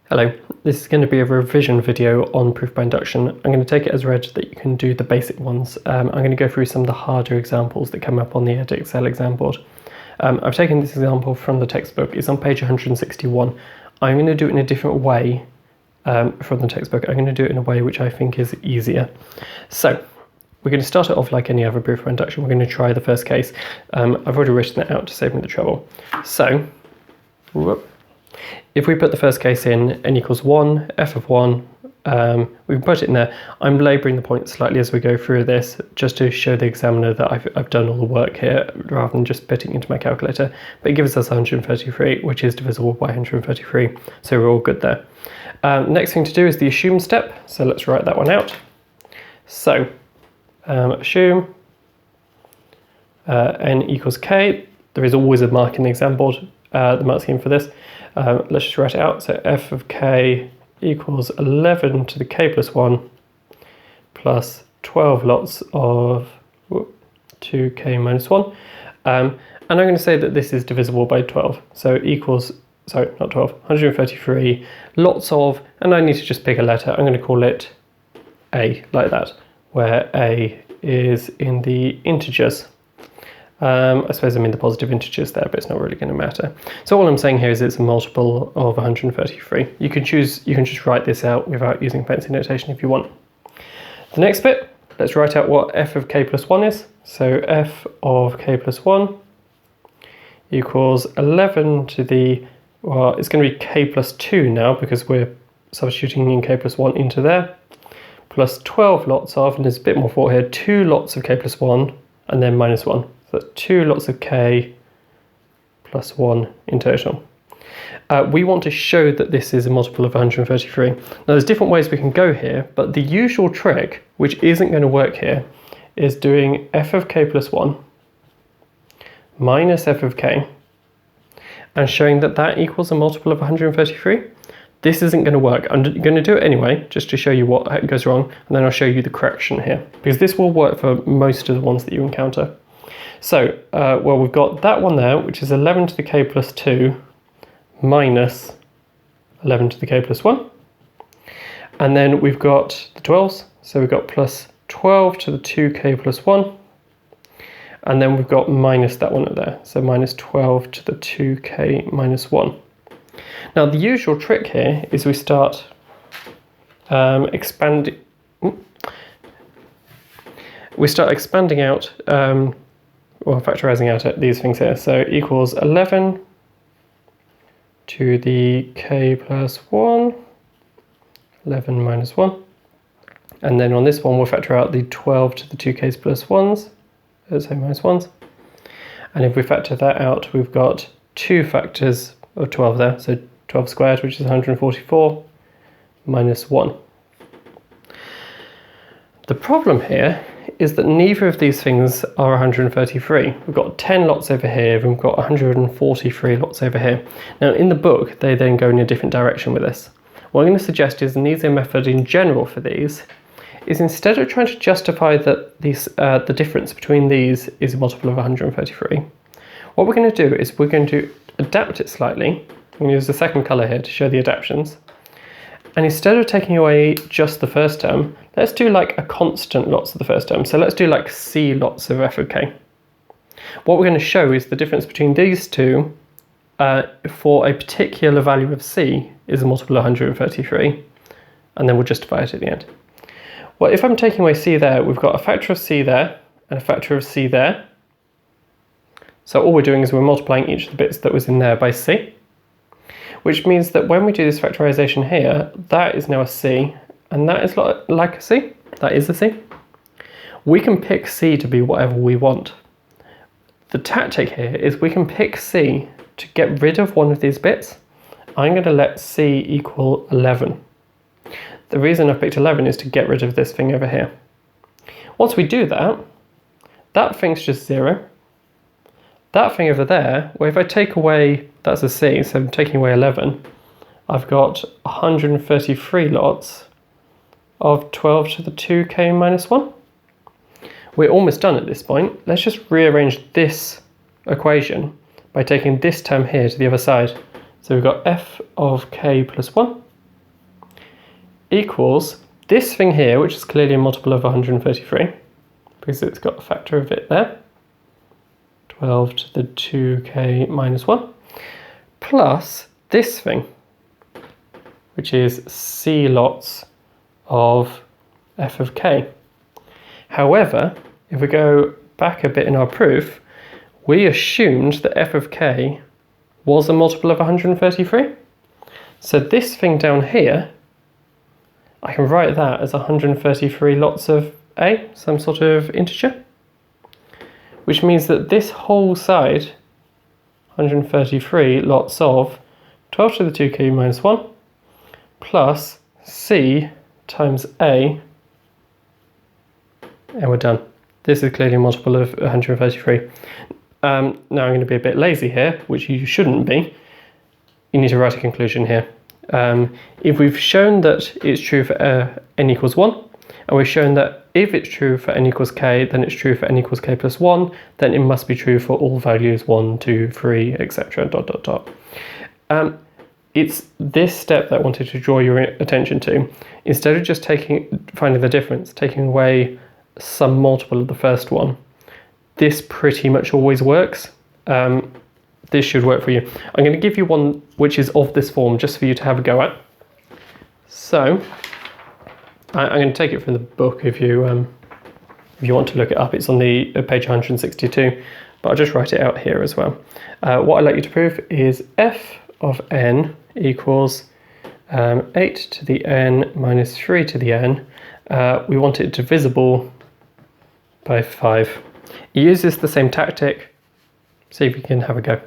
Hello, this is going to be a revision video on proof by induction. I'm going to take it as read that you can do the basic ones. I'm going to go through some of the harder examples that come up on the Excel exam board. I've taken this example from the textbook. It's on page 161. I'm going to do it in a different way from the textbook. I'm going to do it in a way which I think is easier. So we're going to start it off like any other proof by induction. We're going to try the first case. I've already written it out to save me the trouble. So, if we put the first case in, n equals 1, f of 1, we can put it in there. I'm labouring the point slightly as we go through this, just to show the examiner that I've done all the work here, rather than just putting it into my calculator. But it gives us 133, which is divisible by 133, so we're all good there. Next thing to do is the assume step, so let's write that one out. So, assume n equals k. There is always a mark in the exam board, the mark scheme for this. Let's just write it out. So f of k equals 11 to the k plus 1 plus 12 lots of 2k minus 1. And I'm going to say that this is divisible by 12. So it equals, sorry, not 12, 133 lots of, and I need to just pick a letter. I'm going to call it A, like that, where A is in the integers. I suppose I'm in the positive integers there, but it's not really going to matter. So all I'm saying here is it's a multiple of 133. You can just write this out without using fancy notation if you want. The next bit, let's write out what f of k plus 1 is. So f of k plus 1 equals 11 to the, well, it's going to be k plus 2 now because we're substituting in k plus 1 into there, plus 12 lots of, and there's a bit more thought here, 2 lots of k plus 1 and then minus 1. So 2 lots of k plus 1 in total. We want to show that this is a multiple of 133. Now there's different ways we can go here, but the usual trick, which isn't going to work here, is doing f of k plus 1 minus f of k and showing that that equals a multiple of 133. This isn't going to work. I'm going to do it anyway, just to show you what goes wrong, and then I'll show you the correction here, because this will work for most of the ones that you encounter. So, well, we've got that one there, which is 11 to the k plus 2 minus 11 to the k plus 1. And then we've got the 12s, so we've got plus 12 to the 2k plus 1. And then we've got minus that one up there, so minus 12 to the 2k minus 1. Now, the usual trick here is we start expanding out, or factorising out these things here. So equals 11 to the k plus 1, 11 minus 1. And then on this one, we'll factor out the 12 to the 2k's plus 1s, so minus 1s. And if we factor that out, we've got 2 factors of 12 there, so 12 squared, which is 144, minus 1. The problem here is that neither of these things are 133. We've got 10 lots over here, and we've got 143 lots over here. Now in the book, they then go in a different direction with this. What I'm going to suggest is an easier method in general for these is, instead of trying to justify that the difference between these is a multiple of 133, what we're going to do is we're going to adapt it slightly. I'm going to use the second colour here to show the adaptions. And instead of taking away just the first term, let's do like a constant lots of the first term. So let's do like c lots of f of k. What we're going to show is the difference between these two for a particular value of c is a multiple of 133. And then we'll justify it at the end. Well, if I'm taking away c there, we've got a factor of c there and a factor of c there. So all we're doing is we're multiplying each of the bits that was in there by c. Which means that when we do this factorisation here, that is now a c, and that is like a c. That is a c. We can pick c to be whatever we want. The tactic here is we can pick c to get rid of one of these bits. I'm going to let c equal 11. The reason I've picked 11 is to get rid of this thing over here. Once we do that, that thing's just 0. That thing over there, well, if I take away, that's a c, so I'm taking away 11, I've got 133 lots of 12 to the 2k minus 1. We're almost done at this point. Let's just rearrange this equation by taking this term here to the other side. So we've got f of k plus 1 equals this thing here, which is clearly a multiple of 133, because it's got a factor of it there, 12 to the 2k minus 1, plus this thing, which is c lots of f of k. However, if we go back a bit in our proof, we assumed that f of k was a multiple of 133. So this thing down here, I can write that as 133 lots of a, some sort of integer, which means that this whole side, 133 lots of 12 to the 2k minus 1 plus c times a, and we're done. This is clearly a multiple of 133. Now I'm going to be a bit lazy here, which you shouldn't be. You need to write a conclusion here. If we've shown that it's true for n equals 1, and we've shown that if it's true for n equals k, then it's true for n equals k plus 1, then it must be true for all values 1, 2, 3, etc. ... It's this step that I wanted to draw your attention to. Instead of just finding the difference, taking away some multiple of the first one, this pretty much always works. This should work for you. I'm going to give you one which is of this form just for you to have a go at. So I'm going to take it from the book if you want to look it up. It's on the page 162, but I'll just write it out here as well. What I'd like you to prove is f of n equals 8 to the n minus 3 to the n. We want it divisible by 5. It uses the same tactic. See if you can have a go.